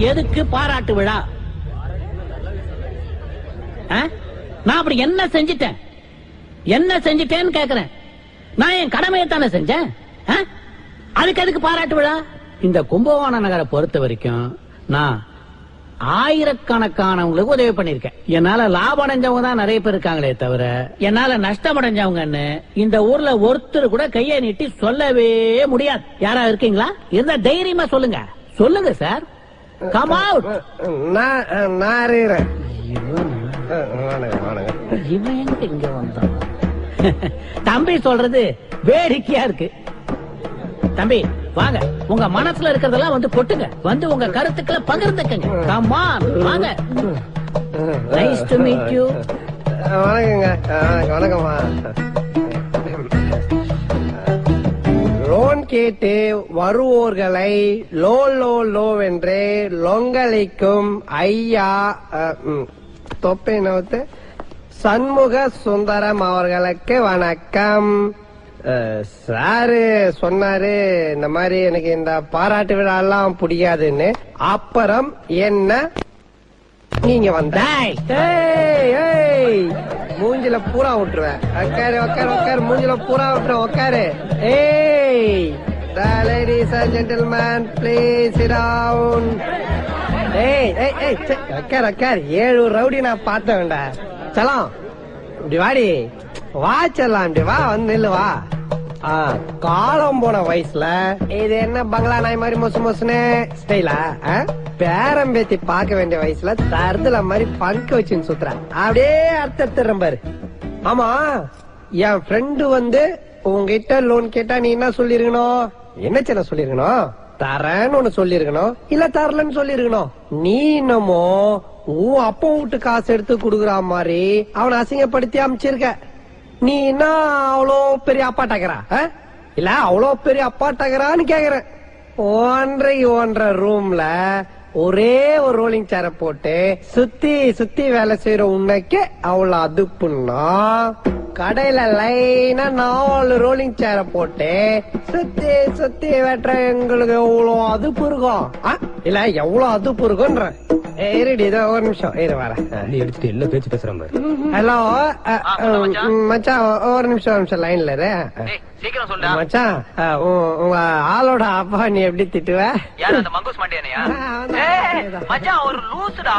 எதுக்கு பாராட்டு விழா? நான் அப்படி என்ன செஞ்சிட்டேன்னு கேக்குறேன். நான் என் கடமையை தானே செஞ்சேன். அதுக்கு எதுக்கு பாராட்டு விழா? இந்த கும்பகோணம் நகரை பொறுத்த வரைக்கும் நான் ஆயிரக்கணக்கானவங்களுக்கு உதவி பண்ணிருக்கேன். என்னால லாபம் அடைஞ்சவங்க தான் நிறைய பேர் இருக்காங்களே தவிர என்னால நஷ்டம் அடைஞ்சவங்கன்னு இந்த ஊர்ல ஒருத்தர் கூட கையை நீட்டி சொல்லவே முடியாது. யாரா இருக்கீங்களா? இருந்தா தைரியமா சொல்லுங்க. சொல்லுங்க சார். Come out. இவன் எங்க இங்க வந்தான்? தம்பி சொல்றது வேடிக்கையா இருக்கு. தம்பி வாங்க, உங்க மனசுல இருக்கிறதெல்லாம் வந்து கொட்டுங்க. வந்து உங்க கருத்துக்களை பகிர்ந்துக்கங்க. கம் ஆன் வாங்க. Nice to meet you. வணக்கங்க. வணக்கம்மா. லோன் கேட்டு வருவோர்களை லோவென்றே லொங்கலிக்கும் ஐயா தொப்பை நோத்து சண்முக சுந்தரம் அவர்களுக்கு வணக்கம். சாரு சொன்னாரு இந்த மாதிரி எனக்கு இந்த பாராட்டு விழா எல்லாம் பிடிக்காதுன்னு. அப்புறம் என்ன நீங்க வந்த மூஞ்சில பூரா விட்டுருவேன். உக்காரு மூஞ்சில பூரா விட்டுருவேன். உக்காரு. Ladies and gentlemen, please sit down. உக்காரு. 7 ரவுடி நான் பார்த்த வேண்டாம். சலாம் இப்படி வாடி வாச்சலாம். இப்படி வா, வந்து நில்லு வா. காலம் போன வயசுல இது என்ன பங்களா நாய் மாதிரி மொசுன்னு ஸ்டைலா? பேரம் பேத்தி பாக்க வேண்டிய வயசுல தருதுல மாதிரி பங்க வச்சுன்னு சுத்துறேன். அப்படியே அர்த்தம் பாரு. ஆமா, என் ஃப்ரெண்டு வந்து உங்ககிட்ட லோன் கேட்டா நீ என்ன சொல்லிருக்கணும்? என்ன சின்ன சொல்லிருக்கணும்? தரேன்னு ஒண்ணு சொல்லிருக்கணும், இல்ல தரலன்னு சொல்லிருக்கணும். நீ என்னமோ உன் அப்பா வீட்டு காசு எடுத்து குடுக்குற மாதிரி அவனை அசிங்கப்படுத்தி அமைச்சிருக்க. நீ என்ன அவ்வளோ பெரிய அப்பாட்டாக்கிறா? இல்ல அவ்வளோ பெரிய அப்பாட்டாக்கிறான்னு கேக்குறேன். 1.5 ரூம்ல ஒரே ஒரு ரோலிங் சேர போட்டு சுத்தி வேலை செய்யற உன்னைக்கு அவ்வளவு அதுப்புன்னா, கடையில லைனா 4 ரோலிங் சேர போட்டு சுத்தி வெட்டுற எங்களுக்கு எவ்வளவு அதுப்பு இருக்கும்? இல்ல எவ்வளவு அதுப்பு இருக்கும்ன்ற. இருடி, இதோ ஒரு நிமிஷம் இரு வரேன். எடுத்துட்டு எல்லா பேச்சு பேசுறான் பாரு. ஹலோ மச்சான், ஒரு நிமிஷம் லைன்ல இரு. சீக்கிரம் சொல்றா மச்சான். உங்க ஆளோட அப்பா நீ எப்படி திட்டுவ? யாரு அந்த மங்கூஸ் மாண்டியானியா? மச்சான் ஒரு லூசுடா.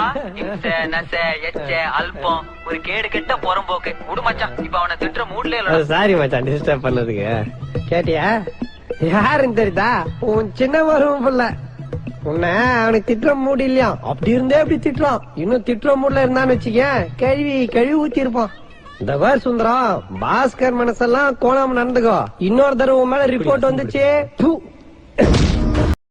அல்பம் ஒரு கேடு கெட்ட புறம்போக்கு. விடு மச்சான், இப்ப அவனை திட்டுற மூட்ல இல்ல. சாரி மச்சான் டிஸ்டர்ப் பண்ணதுக்கு. கேட்டியா யாருன்னு தெரியுதா? உன் சின்ன மருமன் புள்ள. உன்னை அவனுக்கு திட்டுற மூடு இல்லையா? அப்படி இருந்தே அப்படி திட்டுறான். இன்னும் திட்டுற மூட்ல இருந்தான்னு வச்சுக்க கழுவி ஊத்தி இருப்பான். இந்த வேர் சுந்தரம், பாஸ்கர் மனசெல்லாம் கோணாம நடந்துக்கோ. இன்னொரு தடவை உன் மேல ரிப்போர்ட் வந்துச்சு